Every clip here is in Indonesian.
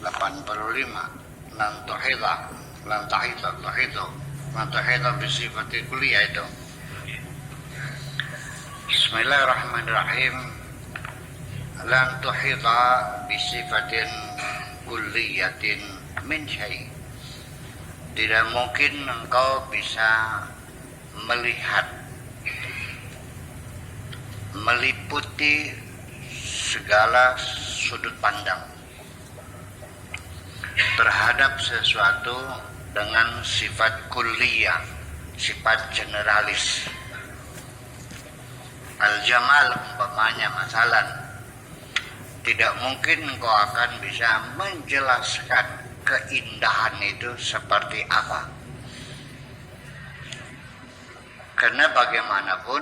85 lan tahidha bisifati kulliyah itu. Bismillahirrahmanirrahim. Lan tuhidha bisifatin kulliyatin min syai'. Tidak mungkin engkau bisa melihat, meliputi segala sudut pandang terhadap sesuatu dengan sifat kulliyah, sifat generalis. Al-jamal umpamanya masalan, tidak mungkin engkau akan bisa menjelaskan keindahan itu seperti apa. Karena bagaimanapun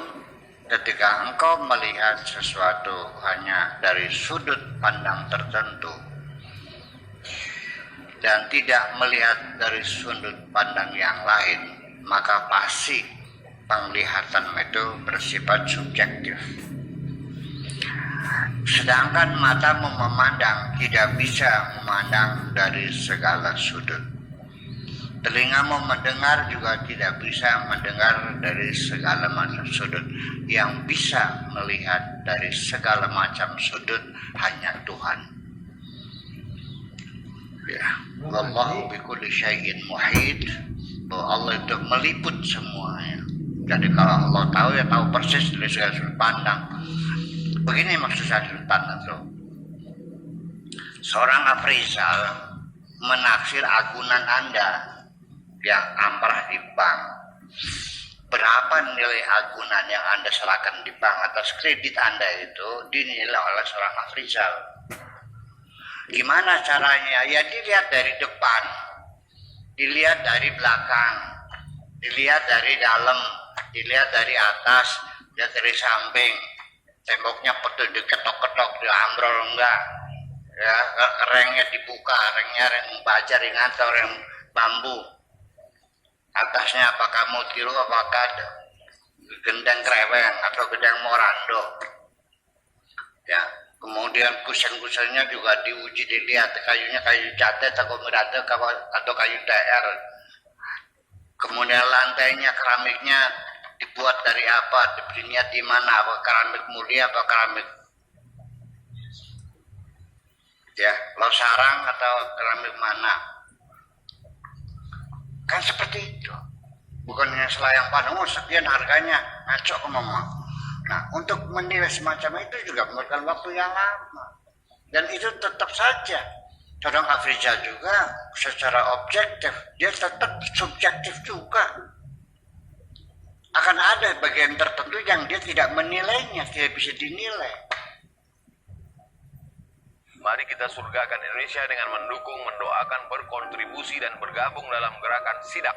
ketika engkau melihat sesuatu hanya dari sudut pandang tertentu dan tidak melihat dari sudut pandang yang lain, maka pasti penglihatan itu bersifat subjektif. Sedangkan matamu memandang tidak bisa memandang dari segala sudut. Telingamu mendengar juga tidak bisa mendengar dari segala macam sudut. Yang bisa melihat dari segala macam sudut hanya Tuhan. Ya, wallahu bikulli syai'in muhit. Bahwa Allah itu meliput semuanya. Jadi kalau Allah tahu, ya tahu persis dari segala sudut pandang. Begini maksud saya sudut pandang itu. Seorang Afrizal menaksir agunan Anda yang amprah di bank. Berapa nilai agunan yang Anda serahkan di bank atas kredit Anda itu dinilai oleh seorang Afrizal. Gimana caranya? Ya dilihat dari depan, dilihat dari belakang, dilihat dari dalam, dilihat dari atas, dilihat dari samping. Temboknya betul diketok-ketok, diambrol enggak, ya, rengnya dibuka, rengnya reng baja ringan atau reng bambu. Atasnya apakah mutiru, apakah gendang kreweng atau gendang morando. Ya, kemudian kusen-kusennya juga diuji, dilihat kayunya kayu jati atau merata atau kayu TR. Kemudian lantainya, keramiknya dibuat dari apa, dibelinya di mana, apa keramik mulia, apa keramik ya losarang atau keramik mana, kan seperti itu. Bukannya selayang pandang sekian harganya, ngaco ke mama. Nah, untuk menilai semacam itu juga memerlukan waktu yang lama, dan itu tetap saja seorang Afrizal juga secara objektif, dia tetap subjektif juga. Akan ada bagian tertentu yang dia tidak menilainya, tidak bisa dinilai. Mari kita surgakan Indonesia dengan mendukung, mendoakan, berkontribusi dan bergabung dalam gerakan SIDAK.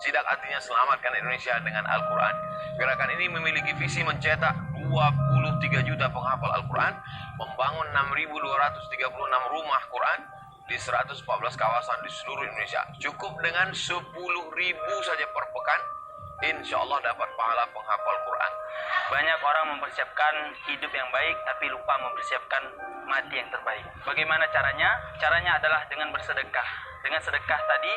SIDAK artinya selamatkan Indonesia dengan Al-Quran. Gerakan ini memiliki visi mencetak 23 juta penghafal Al-Quran, membangun 6.236 rumah Quran di 114 kawasan di seluruh Indonesia. Cukup dengan 10.000 saja per pekan, insya Allah dapat pahala penghafal Quran. Banyak orang mempersiapkan hidup yang baik tapi lupa mempersiapkan mati yang terbaik. Bagaimana caranya? Caranya adalah dengan bersedekah. Dengan sedekah tadi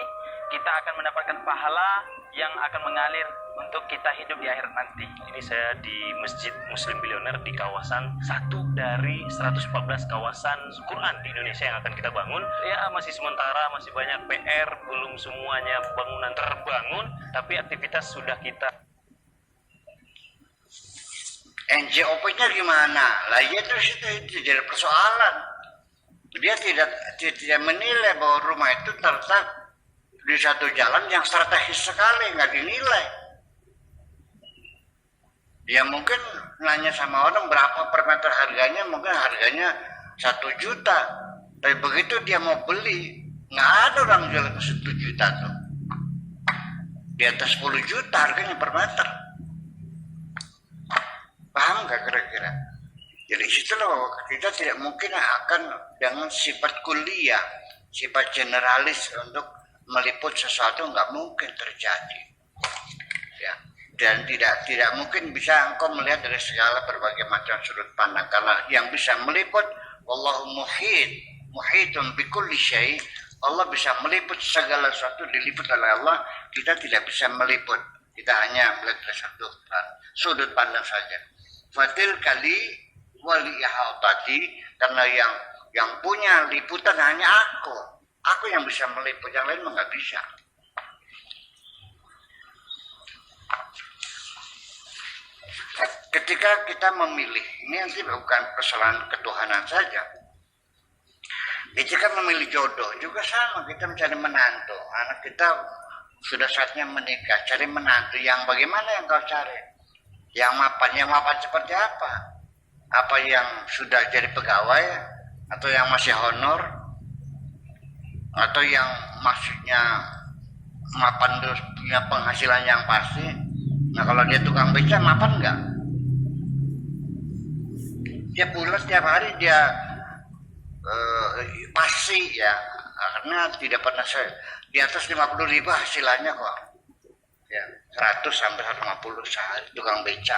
kita akan mendapatkan pahala yang akan mengalir untuk kita hidup di akhirat nanti. Ini saya di Masjid Muslim Bilioner di kawasan satu dari 114 kawasan Quran di Indonesia yang akan kita bangun. Ya masih sementara, masih banyak PR, belum semuanya bangunan terbangun, tapi aktivitas sudah kita. NJOP-nya gimana? Lah ya itu jadi persoalan. Dia tidak menilai bahwa rumah itu terletak di satu jalan yang strategis sekali, nggak dinilai. Dia mungkin nanya sama orang berapa per meter harganya, mungkin harganya 1 juta. Tapi begitu dia mau beli, nggak ada orang jual ke 1 juta tuh. Di atas 10 juta harganya per meter. Paham nggak kira-kira? Jadi situlah kita tidak mungkin akan dengan sifat kuliah, sifat generalis untuk meliput sesuatu, nggak mungkin terjadi. Ya. Dan tidak mungkin bisa engkau melihat dari segala berbagai macam sudut pandang, karena yang bisa meliput wallahu muhit, muhitun bikulli syai. Allah bisa meliput segala sesuatu, diliput oleh Allah. Kita tidak bisa meliput. Kita hanya melihat dari sudut pandang saja. Fatil kali wali ihatati, karena yang punya liputan hanya aku. Aku yang bisa meliput, yang lain nggak bisa. Ketika kita memilih, ini nanti bukan persoalan ketuhanan saja. Ketika memilih jodoh juga sama, kita mencari menantu. Anak kita sudah saatnya menikah, cari menantu yang bagaimana yang kau cari? Yang mapan seperti apa? Apa yang sudah jadi pegawai, atau yang masih honor, atau yang maksudnya mapan terus punya penghasilan yang pasti? Nah kalau dia tukang beca, mapan enggak? Dia pulang setiap hari, dia pasti ya, karena tidak pernah di atas 50.000 hasilannya kok ya, 100 sampai 150 sehari tukang beca.